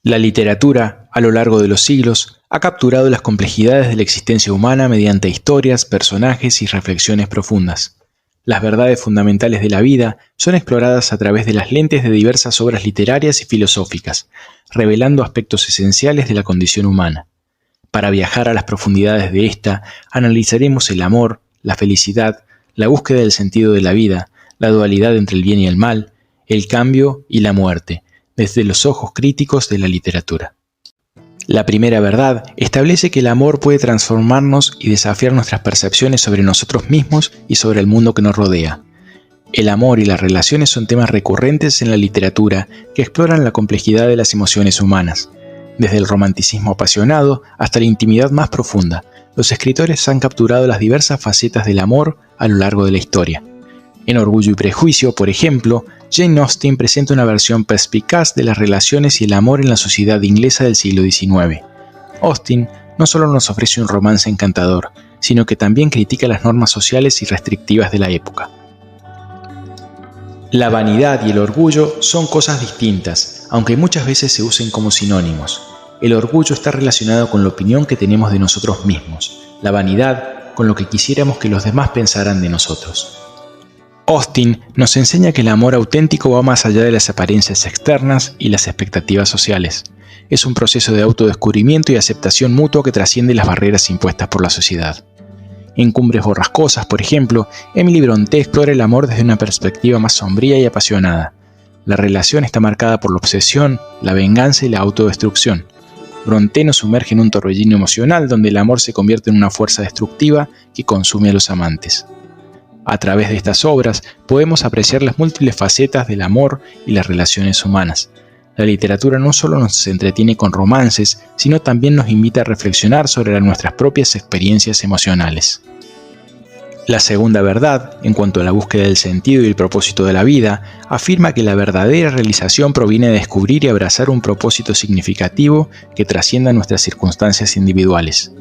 La literatura, a lo largo de los siglos, ha capturado las complejidades de la existencia humana mediante historias, personajes y reflexiones profundas. Las verdades fundamentales de la vida son exploradas a través de las lentes de diversas obras literarias y filosóficas, revelando aspectos esenciales de la condición humana. Para viajar a las profundidades de esta, analizaremos el amor, la felicidad, la búsqueda del sentido de la vida, la dualidad entre el bien y el mal, el cambio y la muerte, desde los ojos críticos de la literatura. La primera verdad establece que el amor puede transformarnos y desafiar nuestras percepciones sobre nosotros mismos y sobre el mundo que nos rodea. El amor y las relaciones son temas recurrentes en la literatura que exploran la complejidad de las emociones humanas. Desde el romanticismo apasionado hasta la intimidad más profunda, los escritores han capturado las diversas facetas del amor a lo largo de la historia. En Orgullo y Prejuicio, por ejemplo, Jane Austen presenta una versión perspicaz de las relaciones y el amor en la sociedad inglesa del siglo XIX. Austen no solo nos ofrece un romance encantador, sino que también critica las normas sociales y restrictivas de la época. La vanidad y el orgullo son cosas distintas, aunque muchas veces se usen como sinónimos. El orgullo está relacionado con la opinión que tenemos de nosotros mismos, la vanidad con lo que quisiéramos que los demás pensaran de nosotros. Austen nos enseña que el amor auténtico va más allá de las apariencias externas y las expectativas sociales. Es un proceso de autodescubrimiento y aceptación mutua que trasciende las barreras impuestas por la sociedad. En Cumbres Borrascosas, por ejemplo, Emily Brontë explora el amor desde una perspectiva más sombría y apasionada. La relación está marcada por la obsesión, la venganza y la autodestrucción. Brontë nos sumerge en un torbellino emocional donde el amor se convierte en una fuerza destructiva que consume a los amantes. A través de estas obras podemos apreciar las múltiples facetas del amor y las relaciones humanas. La literatura no solo nos entretiene con romances, sino también nos invita a reflexionar sobre nuestras propias experiencias emocionales. La segunda verdad, en cuanto a la búsqueda del sentido y el propósito de la vida, afirma que la verdadera realización proviene de descubrir y abrazar un propósito significativo que trascienda nuestras circunstancias individuales.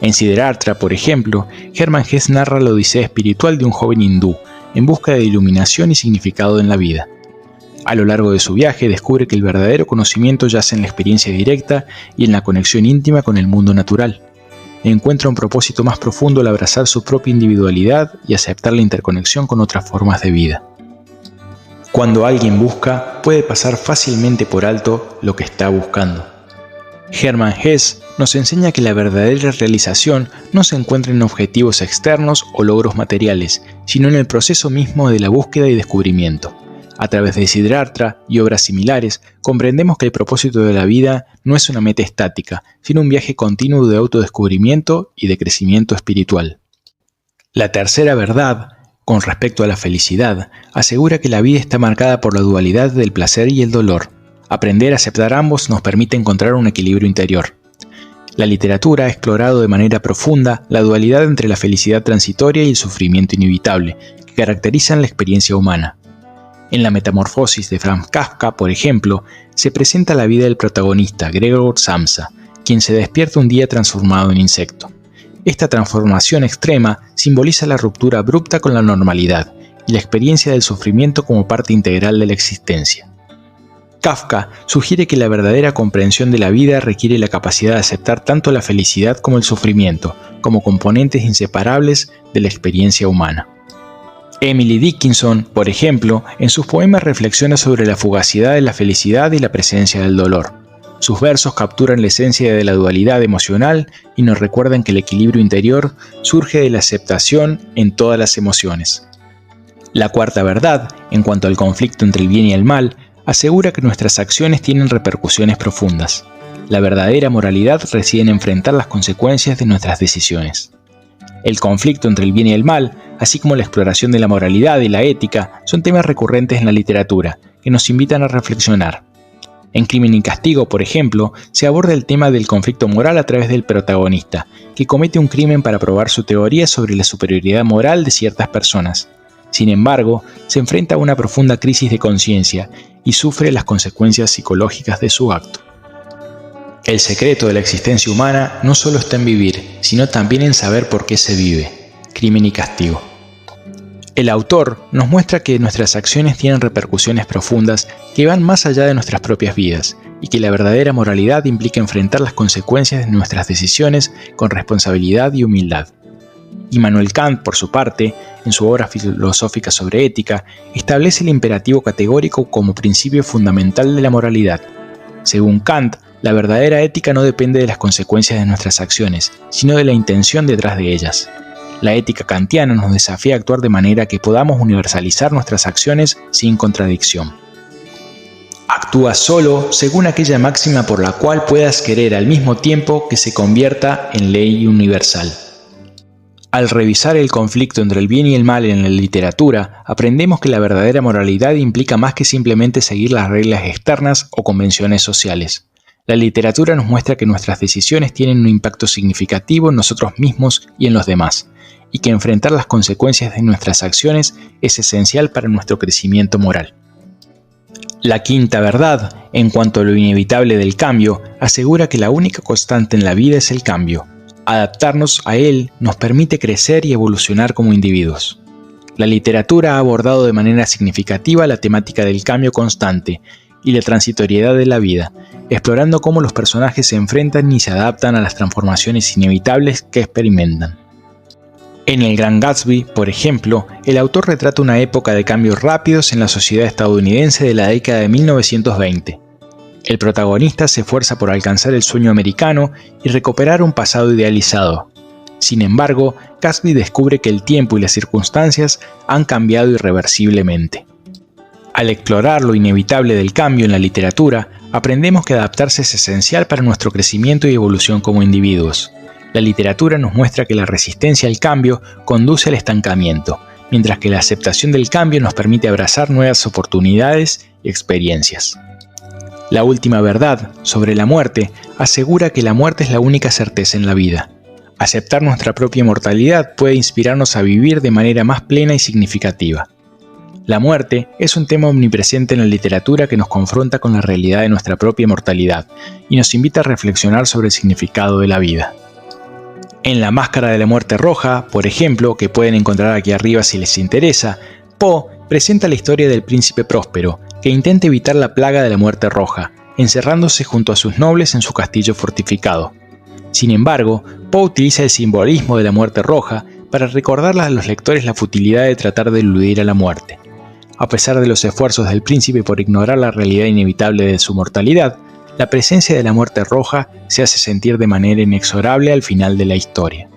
En Siddhartha, por ejemplo, Hermann Hesse narra la odisea espiritual de un joven hindú, en busca de iluminación y significado en la vida. A lo largo de su viaje descubre que el verdadero conocimiento yace en la experiencia directa y en la conexión íntima con el mundo natural. Encuentra un propósito más profundo al abrazar su propia individualidad y aceptar la interconexión con otras formas de vida. Cuando alguien busca, puede pasar fácilmente por alto lo que está buscando. Hermann Hesse nos enseña que la verdadera realización no se encuentra en objetivos externos o logros materiales, sino en el proceso mismo de la búsqueda y descubrimiento. A través de Siddhartha y obras similares, comprendemos que el propósito de la vida no es una meta estática, sino un viaje continuo de autodescubrimiento y de crecimiento espiritual. La tercera verdad, con respecto a la felicidad, asegura que la vida está marcada por la dualidad del placer y el dolor. Aprender a aceptar ambos nos permite encontrar un equilibrio interior. La literatura ha explorado de manera profunda la dualidad entre la felicidad transitoria y el sufrimiento inevitable, que caracterizan la experiencia humana. En la Metamorfosis de Franz Kafka, por ejemplo, se presenta la vida del protagonista, Gregor Samsa, quien se despierta un día transformado en insecto. Esta transformación extrema simboliza la ruptura abrupta con la normalidad y la experiencia del sufrimiento como parte integral de la existencia. Kafka sugiere que la verdadera comprensión de la vida requiere la capacidad de aceptar tanto la felicidad como el sufrimiento, como componentes inseparables de la experiencia humana. Emily Dickinson, por ejemplo, en sus poemas reflexiona sobre la fugacidad de la felicidad y la presencia del dolor. Sus versos capturan la esencia de la dualidad emocional y nos recuerdan que el equilibrio interior surge de la aceptación en todas las emociones. La cuarta verdad, en cuanto al conflicto entre el bien y el mal, asegura que nuestras acciones tienen repercusiones profundas. La verdadera moralidad reside en enfrentar las consecuencias de nuestras decisiones. El conflicto entre el bien y el mal, así como la exploración de la moralidad y la ética, son temas recurrentes en la literatura, que nos invitan a reflexionar. En Crimen y Castigo, por ejemplo, se aborda el tema del conflicto moral a través del protagonista, que comete un crimen para probar su teoría sobre la superioridad moral de ciertas personas. Sin embargo, se enfrenta a una profunda crisis de conciencia y sufre las consecuencias psicológicas de su acto. El secreto de la existencia humana no solo está en vivir, sino también en saber por qué se vive. Crimen y Castigo. El autor nos muestra que nuestras acciones tienen repercusiones profundas que van más allá de nuestras propias vidas y que la verdadera moralidad implica enfrentar las consecuencias de nuestras decisiones con responsabilidad y humildad. Immanuel Kant, por su parte, en su obra filosófica sobre ética, establece el imperativo categórico como principio fundamental de la moralidad. Según Kant, la verdadera ética no depende de las consecuencias de nuestras acciones, sino de la intención detrás de ellas. La ética kantiana nos desafía a actuar de manera que podamos universalizar nuestras acciones sin contradicción. Actúa solo según aquella máxima por la cual puedas querer al mismo tiempo que se convierta en ley universal. Al revisar el conflicto entre el bien y el mal en la literatura, aprendemos que la verdadera moralidad implica más que simplemente seguir las reglas externas o convenciones sociales. La literatura nos muestra que nuestras decisiones tienen un impacto significativo en nosotros mismos y en los demás, y que enfrentar las consecuencias de nuestras acciones es esencial para nuestro crecimiento moral. La quinta verdad, en cuanto a lo inevitable del cambio, asegura que la única constante en la vida es el cambio. Adaptarnos a él nos permite crecer y evolucionar como individuos. La literatura ha abordado de manera significativa la temática del cambio constante y la transitoriedad de la vida, explorando cómo los personajes se enfrentan y se adaptan a las transformaciones inevitables que experimentan. En El Gran Gatsby, por ejemplo, el autor retrata una época de cambios rápidos en la sociedad estadounidense de la década de 1920. El protagonista se esfuerza por alcanzar el sueño americano y recuperar un pasado idealizado. Sin embargo, Gatsby descubre que el tiempo y las circunstancias han cambiado irreversiblemente. Al explorar lo inevitable del cambio en la literatura, aprendemos que adaptarse es esencial para nuestro crecimiento y evolución como individuos. La literatura nos muestra que la resistencia al cambio conduce al estancamiento, mientras que la aceptación del cambio nos permite abrazar nuevas oportunidades y experiencias. La última verdad, sobre la muerte, asegura que la muerte es la única certeza en la vida. Aceptar nuestra propia mortalidad puede inspirarnos a vivir de manera más plena y significativa. La muerte es un tema omnipresente en la literatura que nos confronta con la realidad de nuestra propia mortalidad y nos invita a reflexionar sobre el significado de la vida. En La Máscara de la Muerte Roja, por ejemplo, que pueden encontrar aquí arriba si les interesa, Poe presenta la historia del príncipe próspero, que intenta evitar la plaga de la muerte roja, encerrándose junto a sus nobles en su castillo fortificado. Sin embargo, Poe utiliza el simbolismo de la muerte roja para recordarle a los lectores la futilidad de tratar de eludir a la muerte. A pesar de los esfuerzos del príncipe por ignorar la realidad inevitable de su mortalidad, la presencia de la muerte roja se hace sentir de manera inexorable al final de la historia.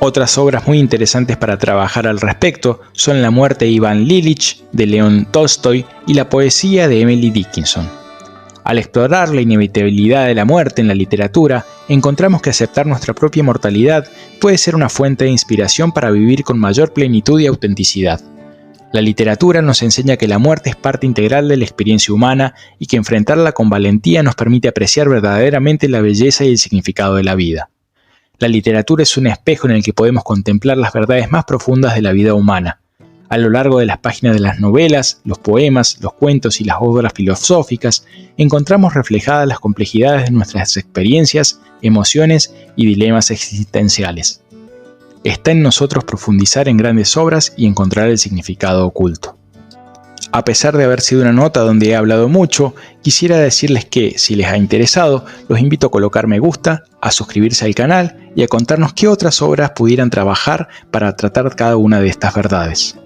Otras obras muy interesantes para trabajar al respecto son La muerte de Iván Ilich de León Tolstoy y la poesía de Emily Dickinson. Al explorar la inevitabilidad de la muerte en la literatura, encontramos que aceptar nuestra propia mortalidad puede ser una fuente de inspiración para vivir con mayor plenitud y autenticidad. La literatura nos enseña que la muerte es parte integral de la experiencia humana y que enfrentarla con valentía nos permite apreciar verdaderamente la belleza y el significado de la vida. La literatura es un espejo en el que podemos contemplar las verdades más profundas de la vida humana. A lo largo de las páginas de las novelas, los poemas, los cuentos y las obras filosóficas, encontramos reflejadas las complejidades de nuestras experiencias, emociones y dilemas existenciales. Está en nosotros profundizar en grandes obras y encontrar el significado oculto. A pesar de haber sido una nota donde he hablado mucho, quisiera decirles que, si les ha interesado, los invito a colocar me gusta, a suscribirse al canal y a contarnos qué otras obras pudieran trabajar para tratar cada una de estas verdades.